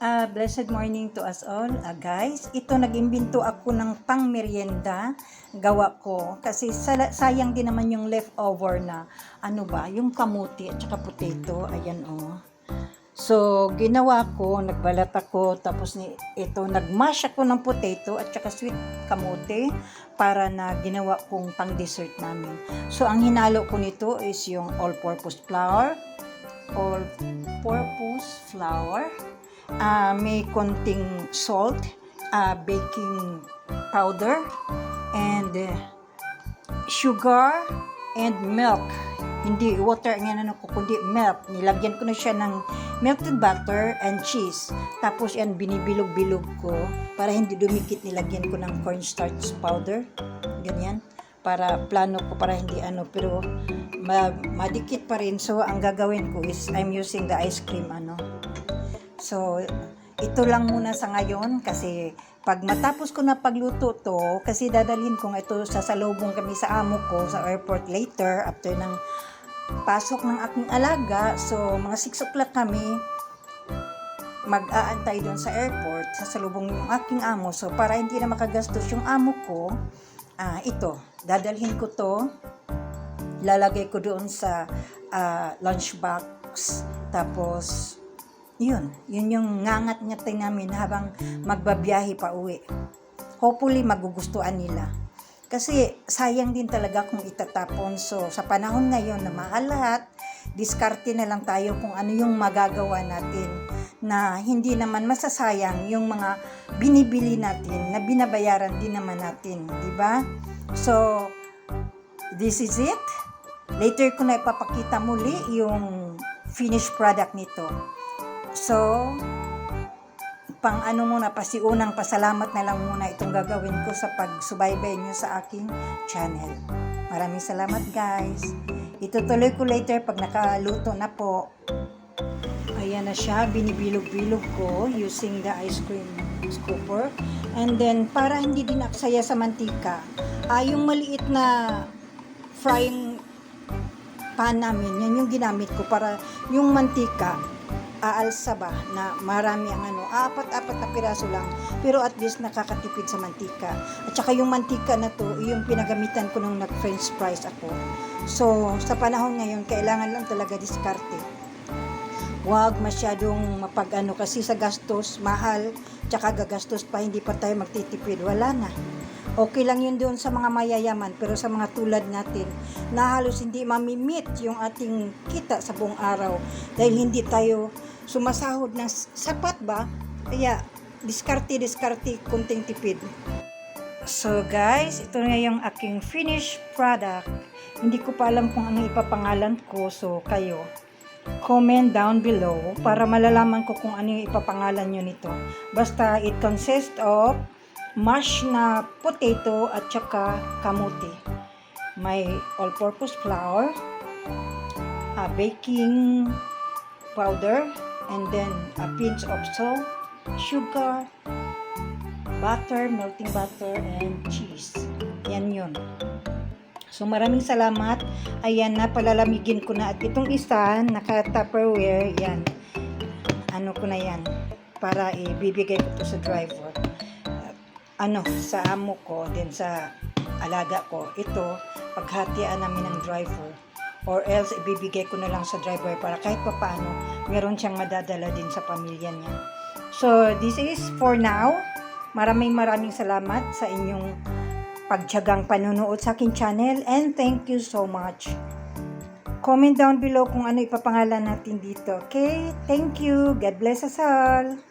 Blessed morning to us all. Guys, ito nag-imbento ako ng pang-merienda gawa ko kasi sayang din naman yung leftover na yung kamuti at saka potato. Ayan oh. So, ginawa ko, nagbalat ako, tapos ito, nagmash ako ng potato at saka sweet kamote para na ginawa kong pang-dessert namin. So, ang hinalo ko nito is yung all-purpose flour, may konting salt, baking powder, and sugar, and milk. Hindi water ang kundi milk. Nilagyan ko na siya ng melted butter and cheese. Tapos yan, binibilog-bilog ko para hindi dumikit. Nilagyan ko ng cornstarch powder. Ganyan. Para plano ko, para hindi pero madikit pa rin. So, ang gagawin ko is I'm using the ice cream So, ito lang muna sa ngayon kasi pag matapos ko na pagluto to, kasi dadalhin ko ito, sasalubong kami sa amo ko sa airport later after ng pasok ng aking alaga. So, mga 6 o'clock kami mag-aantay doon sa airport, sasalubong yung aking amo. So, para hindi na makagastos yung amo ko, ito, dadalhin ko to, lalagay ko doon sa lunchbox, tapos yun yung ngangat-ngatay namin habang magbabiyahe pa uwi. Hopefully magugustuhan nila kasi sayang din talaga kung itatapon. So sa panahon ngayon na mahal lahat, diskarte na lang tayo kung ano yung magagawa natin na hindi naman masasayang yung mga binibili natin na binabayaran din naman natin, di ba? So this is it. Later ko na ipapakita muli yung finished product nito. So, muna, pasiunang pasalamat na lang muna itong gagawin ko sa pagsubaybay nyo sa aking channel. Maraming salamat guys. Itutuloy ko later pag nakaluto na po. Ayan na siya, binibilog-bilog ko using the ice cream scooper. And then, para hindi din aksaya sa mantika, yung maliit na frying pan namin, yan yung ginamit ko para yung mantika aalsa ba na marami ang apat-apat na piraso lang, pero at least nakakatipid sa mantika. At saka yung mantika na to, yung pinagamitan ko nung nag-french fries ako. So, sa panahon ngayon, kailangan lang talaga diskarte. Huwag masyadong kasi sa gastos, mahal, tsaka gagastos pa, hindi pa tayo magtitipid, wala na. Okay lang yun doon sa mga mayayaman, pero sa mga tulad natin na halos hindi mamimit yung ating kita sa buong araw dahil hindi tayo sumasahod ng sapat ba? Kaya diskarte, kunting tipid. So guys, ito na yung aking finished product. Hindi ko pa alam kung ano ipapangalan ko, so kayo comment down below para malalaman ko kung ano yung ipapangalan nyo nito. Basta it consists of mashed na potato at saka kamote. May all-purpose flour, baking powder, and then a pinch of salt, sugar, butter, melting butter, and cheese. Yan yun. So maraming salamat. Ayan na, palalamigin ko na. At itong isa, naka-Tupperware, yan. Ko na yan. Para ibibigay ko to sa driver. Sa amo ko, din sa alaga ko. Ito, paghatian namin ng driver. Or else, ibibigay ko na lang sa driver para kahit pa paano, meron siyang madadala din sa pamilya niya. So, this is for now. Maraming salamat sa inyong pagtiyagang panunood sa aking channel. And thank you so much. Comment down below kung ano ipapangalan natin dito. Okay? Thank you. God bless us all.